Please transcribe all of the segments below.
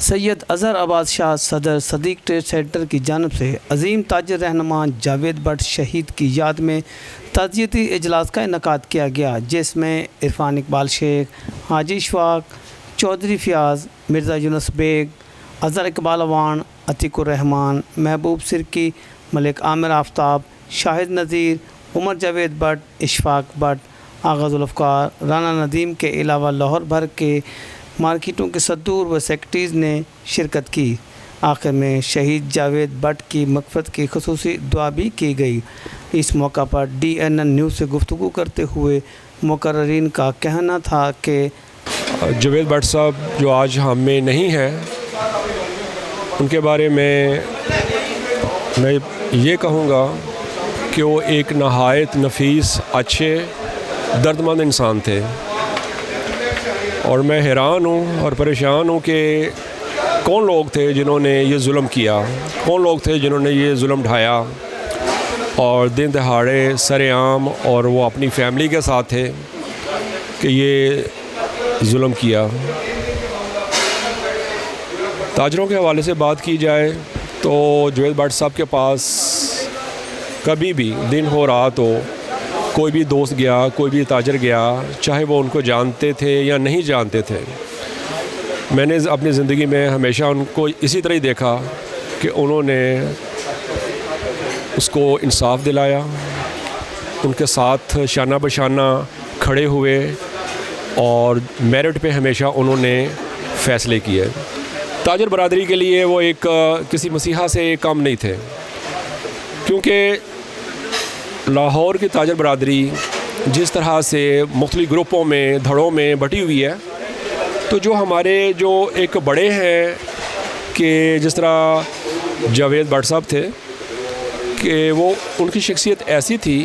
سید اظہر آباد شاہ صدر صدیق trade centre کی جانب سے عظیم تاجر رہنما جاوید بٹ شہید کی یاد میں تعزیتی اجلاس کا انعقاد کیا گیا، جس میں عرفان اقبال شیخ، حاجی اشفاق، چودھری فیاض، مرزا یونس بیگ، اظہر اقبال اوان، عتیق الرحمان، محبوب سرکی، ملک عامر آفتاب، شاہد نذیر، عمر جاوید بٹ، اشفاق بٹ، آغا ذوالفقار، رانا ندیم کے علاوہ لاہور بھر کے مارکیٹوں کے صدور و سیکرٹریز نے شرکت کی۔ آخر میں شہید جاوید بٹ کی مغفرت کی خصوصی دعا بھی کی گئی۔ اس موقع پر DNN نیوز سے گفتگو کرتے ہوئے مقررین کا کہنا تھا کہ جاوید بٹ صاحب جو آج ہم میں نہیں ہیں، ان کے بارے میں یہ کہوں گا کہ وہ ایک نہایت نفیس، اچھے، دردمند انسان تھے، اور میں حیران ہوں اور پریشان ہوں کہ کون لوگ تھے جنہوں نے یہ ظلم کیا، کون لوگ تھے جنہوں نے یہ ظلم ڈھایا اور دن دہاڑے سر عام، اور وہ اپنی فیملی کے ساتھ تھے کہ یہ ظلم کیا۔ تاجروں کے حوالے سے بات کی جائے تو جاوید بٹ صاحب کے پاس کبھی بھی دن ہو رات ہو، کوئی بھی دوست گیا، کوئی بھی تاجر گیا، چاہے وہ ان کو جانتے تھے یا نہیں جانتے تھے، میں نے اپنی زندگی میں ہمیشہ ان کو اسی طرح ہی دیکھا کہ انہوں نے اس کو انصاف دلایا، ان کے ساتھ شانہ بشانہ کھڑے ہوئے، اور میرٹ پہ ہمیشہ انہوں نے فیصلے کیے۔ تاجر برادری کے لیے وہ ایک کسی مسیحا سے کم نہیں تھے، کیونکہ لاہور کی تاجر برادری جس طرح سے مختلف گروپوں میں، دھڑوں میں بٹی ہوئی ہے، تو جو ہمارے جو ایک بڑے ہیں کہ جس طرح جاوید بٹ صاحب تھے، کہ وہ ان کی شخصیت ایسی تھی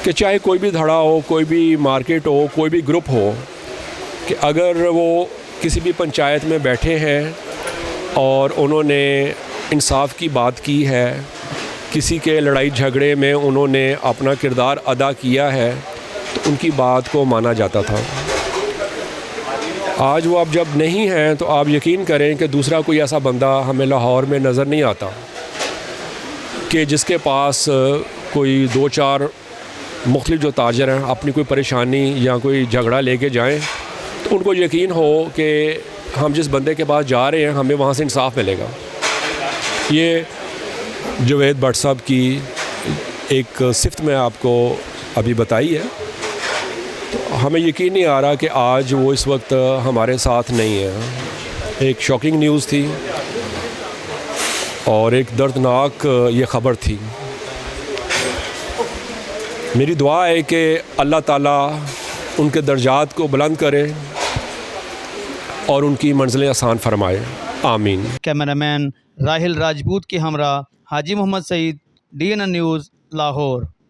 کہ چاہے کوئی بھی دھڑا ہو، کوئی بھی مارکیٹ ہو، کوئی بھی گروپ ہو، کہ اگر وہ کسی بھی پنچایت میں بیٹھے ہیں اور انہوں نے انصاف کی بات کی ہے، کسی کے لڑائی جھگڑے میں انہوں نے اپنا کردار ادا کیا ہے، تو ان کی بات کو مانا جاتا تھا۔ آج وہ اب جب نہیں ہیں تو آپ یقین کریں کہ دوسرا کوئی ایسا بندہ ہمیں لاہور میں نظر نہیں آتا کہ جس کے پاس کوئی دو چار مختلف جو تاجر ہیں اپنی کوئی پریشانی یا کوئی جھگڑا لے کے جائیں تو ان کو یقین ہو کہ ہم جس بندے کے پاس جا رہے ہیں ہمیں وہاں سے انصاف ملے گا۔ یہ جاوید بٹ صاحب کی ایک صفت میں آپ کو ابھی بتائی ہے، تو ہمیں یقین نہیں آ رہا کہ آج وہ اس وقت ہمارے ساتھ نہیں ہے۔ ایک شاکنگ نیوز تھی اور ایک دردناک یہ خبر تھی۔ میری دعا ہے کہ اللہ تعالیٰ ان کے درجات کو بلند کرے اور ان کی منزلیں آسان فرمائے، آمین۔ کیمرہ مین راہل راجپوت کے ہمراہ حاجی محمد سعید، DNN نیوز، لاہور۔